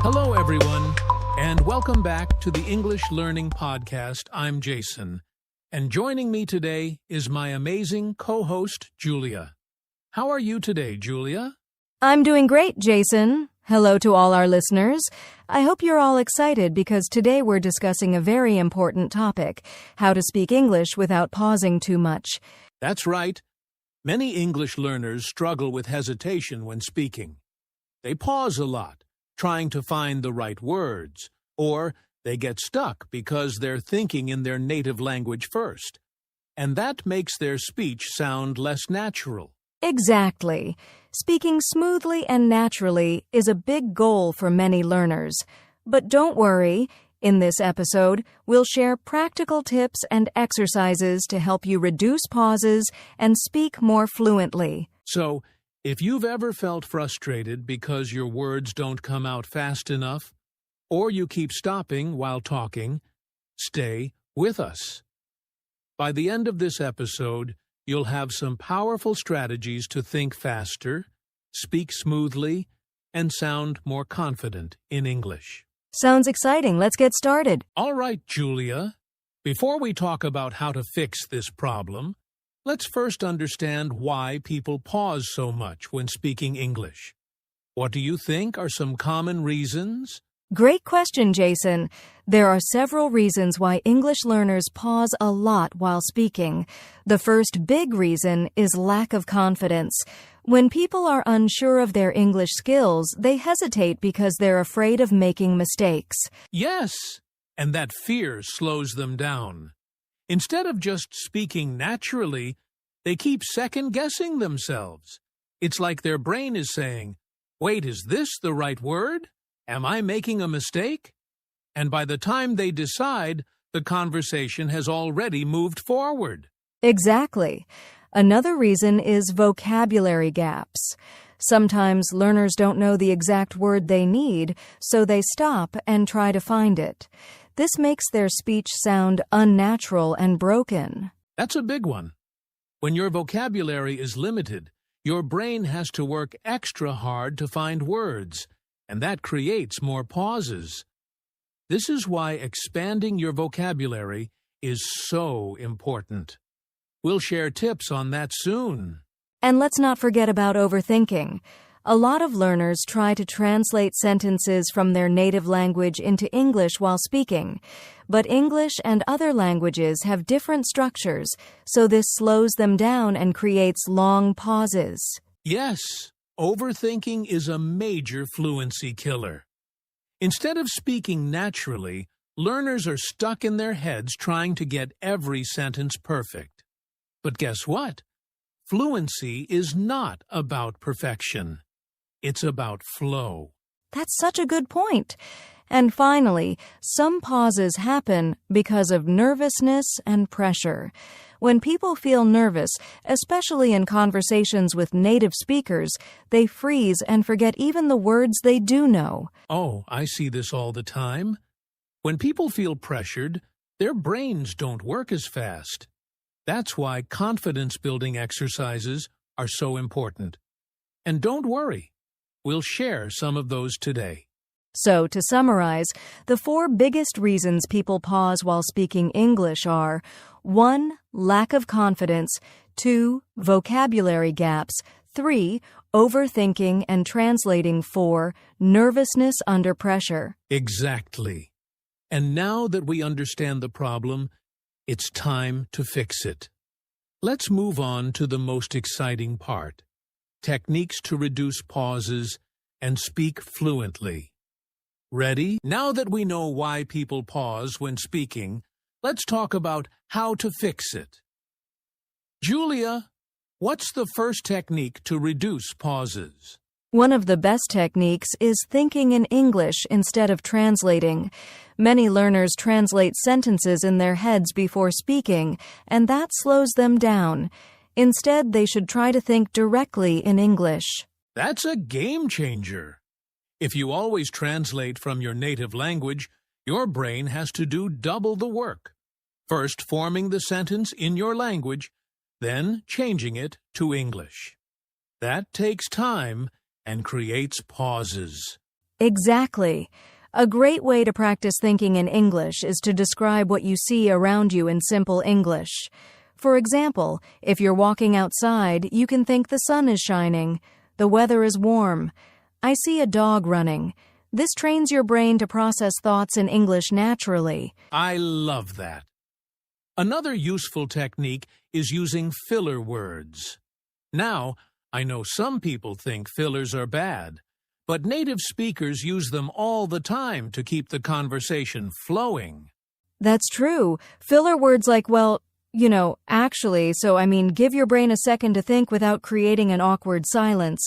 Hello, everyone, and welcome back to the English Learning Podcast. I'm Jason, and joining me today is my amazing co-host, Julia. How are you today, Julia? I'm doing great, Jason. Hello to all our listeners. I hope you're all excited because today we're discussing a very important topic, how to speak English without pausing too much. That's right. Many English learners struggle with hesitation when speaking. They pause a lot, trying to find the right words, or they get stuck because they're thinking in their native language first. And that makes their speech sound less natural. Exactly. Speaking smoothly and naturally is a big goal for many learners. But don't worry, in this episode, we'll share practical tips and exercises to help you reduce pauses and speak more fluently. So, if you've ever felt frustrated because your words don't come out fast enough, or you keep stopping while talking, stay with us. By the end of this episode, you'll have some powerful strategies to think faster, speak smoothly, and sound more confident in English. Sounds exciting. Let's get started. All right, Julia. Before we talk about how to fix this problem, let's first understand why people pause so much when speaking English. What do you think are some common reasons? Great question, Jason. There are several reasons why English learners pause a lot while speaking. The first big reason is lack of confidence. When people are unsure of their English skills, they hesitate because they're afraid of making mistakes. Yes, and that fear slows them down. Instead of just speaking naturally, they keep second-guessing themselves. It's like their brain is saying, "Wait, is this the right word? Am I making a mistake?" And by the time they decide, the conversation has already moved forward. Exactly. Another reason is vocabulary gaps. Sometimes learners don't know the exact word they need, so they stop and try to find it. This makes their speech sound unnatural and broken. That's a big one. When your vocabulary is limited, your brain has to work extra hard to find words, and that creates more pauses. This is why expanding your vocabulary is so important. We'll share tips on that soon. And let's not forget about overthinking. A lot of learners try to translate sentences from their native language into English while speaking. But English and other languages have different structures, so this slows them down and creates long pauses. Yes, overthinking is a major fluency killer. Instead of speaking naturally, learners are stuck in their heads trying to get every sentence perfect. But guess what? Fluency is not about perfection. It's about flow. That's such a good point. And finally, some pauses happen because of nervousness and pressure. When people feel nervous, especially in conversations with native speakers, they freeze and forget even the words they do know. Oh, I see this all the time. When people feel pressured, their brains don't work as fast. That's why confidence-building exercises are so important. And don't worry, we'll share some of those today. So, to summarize, the 4 biggest reasons people pause while speaking English are 1. Lack of confidence, 2. Vocabulary gaps, 3. Overthinking and translating, 4. Nervousness under pressure. Exactly. And now that we understand the problem, it's time to fix it. Let's move on to the most exciting part: techniques to reduce pauses and speak fluently. Ready? Now that we know why people pause when speaking, let's talk about how to fix it. Julia, what's the first technique to reduce pauses? One of the best techniques is thinking in English instead of translating. Many learners translate sentences in their heads before speaking, and that slows them down. Instead, they should try to think directly in English. That's a game changer. If you always translate from your native language, your brain has to do double the work. First forming the sentence in your language, then changing it to English. That takes time and creates pauses. Exactly. A great way to practice thinking in English is to describe what you see around you in simple English. For example, if you're walking outside, you can think the sun is shining, the weather is warm, I see a dog running. This trains your brain to process thoughts in English naturally. I love that. Another useful technique is using filler words. Now, I know some people think fillers are bad, but native speakers use them all the time to keep the conversation flowing. That's true. Filler words like, well, actually, give your brain a second to think without creating an awkward silence.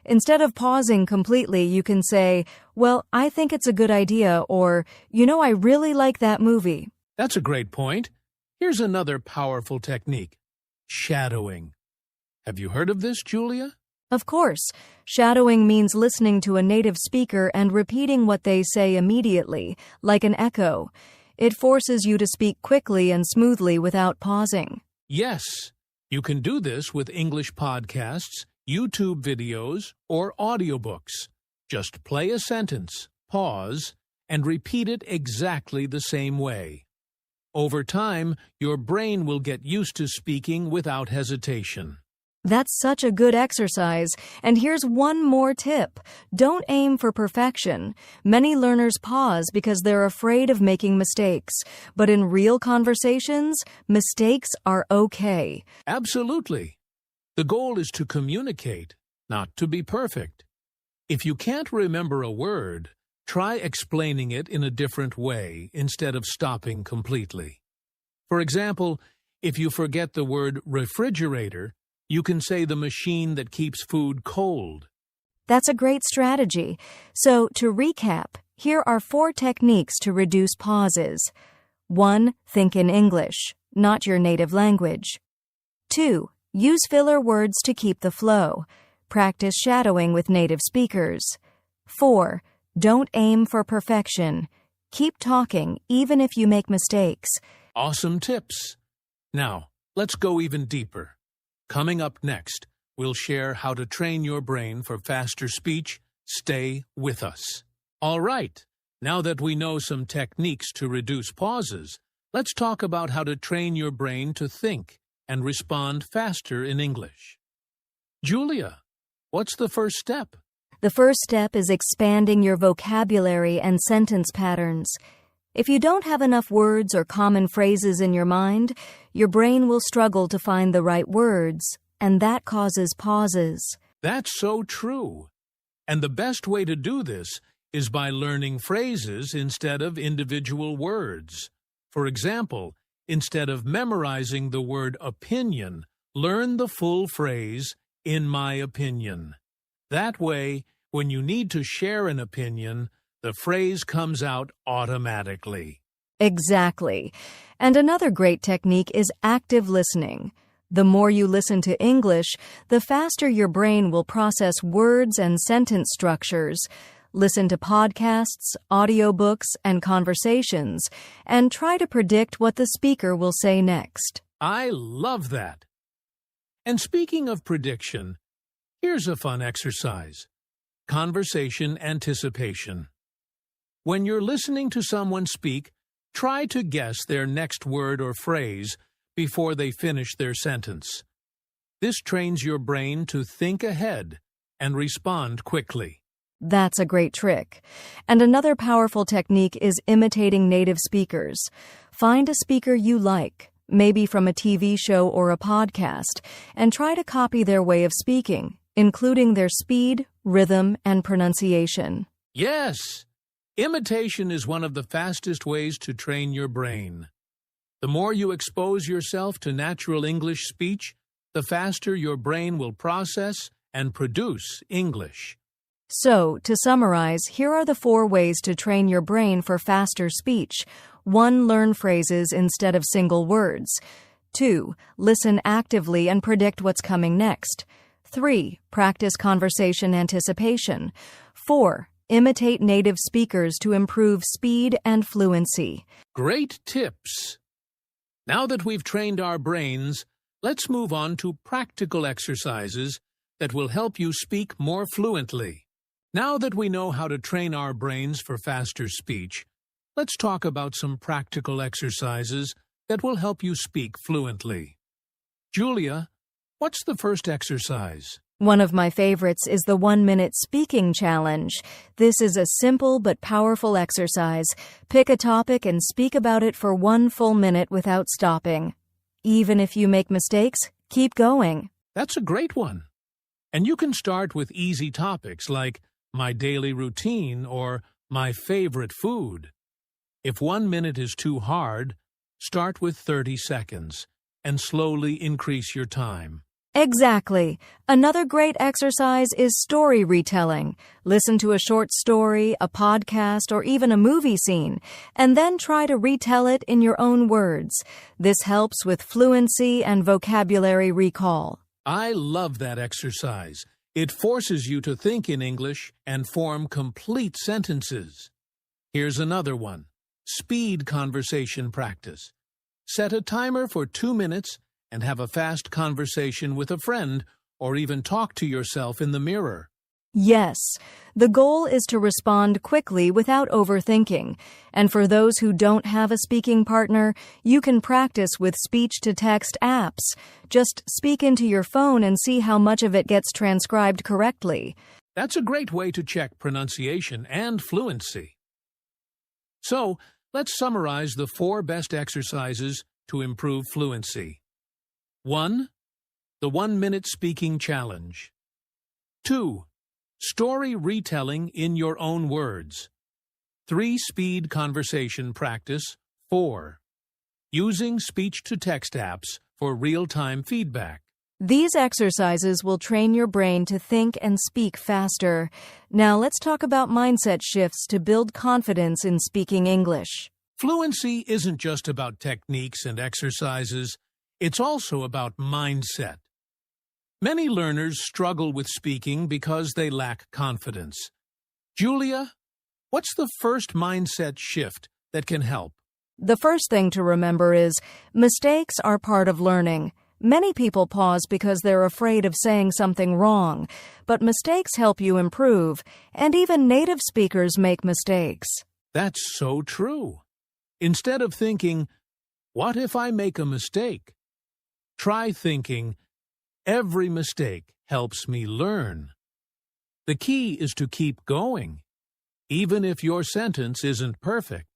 Instead of pausing completely, you can say, well, I think it's a good idea, or, I really like that movie. That's a great point. Here's another powerful technique: shadowing. Have you heard of this, Julia? Of course. Shadowing means listening to a native speaker and repeating what they say immediately, like an echo. It forces you to speak quickly and smoothly without pausing. Yes, you can do this with English podcasts, YouTube videos, or audiobooks. Just play a sentence, pause, and repeat it exactly the same way. Over time, your brain will get used to speaking without hesitation. That's such a good exercise. And here's one more tip. Don't aim for perfection. Many learners pause because they're afraid of making mistakes. But in real conversations, mistakes are okay. Absolutely. The goal is to communicate, not to be perfect. If you can't remember a word, try explaining it in a different way instead of stopping completely. For example, if you forget the word refrigerator, you can say the machine that keeps food cold. That's a great strategy. So, to recap, here are 4 techniques to reduce pauses. 1. Think in English, not your native language. 2. Use filler words to keep the flow. Practice shadowing with native speakers. 4. Don't aim for perfection. Keep talking even if you make mistakes. Awesome tips. Now, let's go even deeper. Coming up next, we'll share how to train your brain for faster speech. Stay with us. All right, now that we know some techniques to reduce pauses, let's talk about how to train your brain to think and respond faster in English. Julia, what's the first step? The first step is expanding your vocabulary and sentence patterns. If you don't have enough words or common phrases in your mind, your brain will struggle to find the right words, and that causes pauses. That's so true. And the best way to do this is by learning phrases instead of individual words. For example, instead of memorizing the word opinion, learn the full phrase, in my opinion. That way, when you need to share an opinion, the phrase comes out automatically. Exactly. And another great technique is active listening. The more you listen to English, the faster your brain will process words and sentence structures. Listen to podcasts, audiobooks, and conversations, and try to predict what the speaker will say next. I love that. And speaking of prediction, here's a fun exercise: conversation anticipation. When you're listening to someone speak, try to guess their next word or phrase before they finish their sentence. This trains your brain to think ahead and respond quickly. That's a great trick. And another powerful technique is imitating native speakers. Find a speaker you like, maybe from a TV show or a podcast, and try to copy their way of speaking, including their speed, rhythm, and pronunciation. Yes! Imitation is one of the fastest ways to train your brain. The more you expose yourself to natural English speech, the faster your brain will process and produce English. So, to summarize, here are the 4 ways to train your brain for faster speech. 1. Learn phrases instead of single words. 2. Listen actively and predict what's coming next. 3. Practice conversation anticipation. 4. Imitate native speakers to improve speed and fluency. Great tips! Now that we've trained our brains, let's move on to practical exercises that will help you speak more fluently. Now that we know how to train our brains for faster speech, let's talk about some practical exercises that will help you speak fluently. Julia, what's the first exercise? One of my favorites is the 1-minute speaking challenge. This is a simple but powerful exercise. Pick a topic and speak about it for 1 full minute without stopping. Even if you make mistakes, keep going. That's a great one. And you can start with easy topics like my daily routine or my favorite food. If 1 minute is too hard, start with 30 seconds and slowly increase your time. Exactly. Another great exercise is story retelling. Listen to a short story, a podcast, or even a movie scene, and then try to retell it in your own words. This helps with fluency and vocabulary recall. I love that exercise. It forces you to think in English and form complete sentences. Here's another one. Speed conversation practice. Set a timer for 2 minutes and have a fast conversation with a friend, or even talk to yourself in the mirror. Yes, the goal is to respond quickly without overthinking. And for those who don't have a speaking partner, you can practice with speech-to-text apps. Just speak into your phone and see how much of it gets transcribed correctly. That's a great way to check pronunciation and fluency. So, let's summarize the 4 best exercises to improve fluency. 1. The 1-minute speaking challenge. 2. Story retelling in your own words. 3. Speed conversation practice. 4. Using speech-to-text apps for real-time feedback. These exercises will train your brain to think and speak faster. Now let's talk about mindset shifts to build confidence in speaking English. Fluency isn't just about techniques and exercises. It's also about mindset. Many learners struggle with speaking because they lack confidence. Julia, what's the first mindset shift that can help? The first thing to remember is mistakes are part of learning. Many people pause because they're afraid of saying something wrong, but mistakes help you improve, and even native speakers make mistakes. That's so true. Instead of thinking, what if I make a mistake? Try thinking, every mistake helps me learn. The key is to keep going, even if your sentence isn't perfect.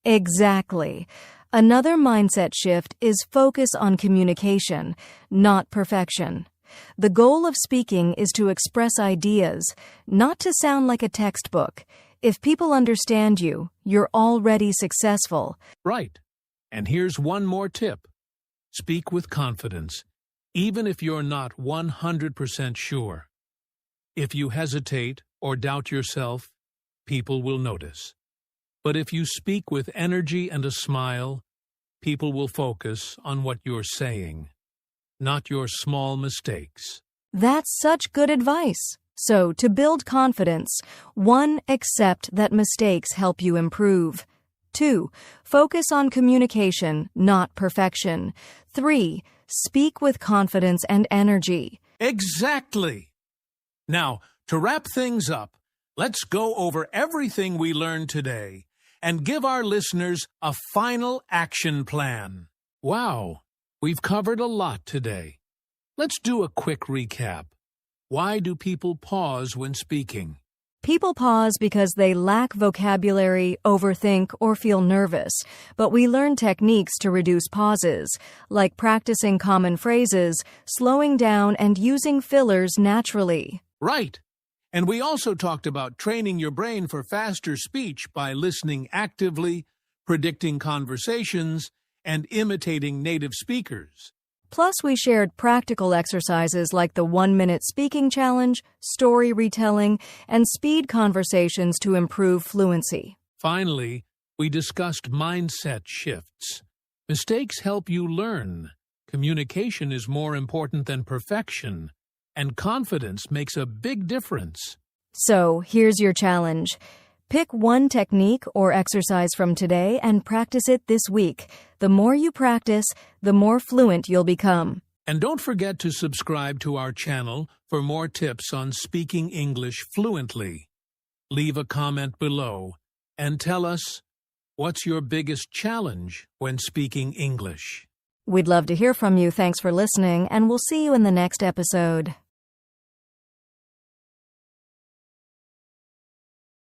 Exactly. Another mindset shift is focus on communication, not perfection. The goal of speaking is to express ideas, not to sound like a textbook. If people understand you, you're already successful. Right. And here's one more tip. Speak with confidence, even if you're not 100% sure. If you hesitate or doubt yourself, people will notice. But if you speak with energy and a smile, people will focus on what you're saying, not your small mistakes. That's such good advice. So, to build confidence, 1. Accept that mistakes help you improve. 2. Focus on communication, not perfection. 3. Speak with confidence and energy. Exactly! Now, to wrap things up, let's go over everything we learned today and give our listeners a final action plan. Wow, we've covered a lot today. Let's do a quick recap. Why do people pause when speaking? People pause because they lack vocabulary, overthink, or feel nervous. But we learn techniques to reduce pauses, like practicing common phrases, slowing down, and using fillers naturally. Right. And we also talked about training your brain for faster speech by listening actively, predicting conversations, and imitating native speakers. Plus, we shared practical exercises like the 1-minute speaking challenge, story retelling, and speed conversations to improve fluency. Finally, we discussed mindset shifts. Mistakes help you learn. Communication is more important than perfection, and confidence makes a big difference. So, here's your challenge. Pick one technique or exercise from today and practice it this week. The more you practice, the more fluent you'll become. And don't forget to subscribe to our channel for more tips on speaking English fluently. leave a comment below and tell us, what's your biggest challenge when speaking English? We'd love to hear from you. Thanks for listening, and we'll see you in the next episode.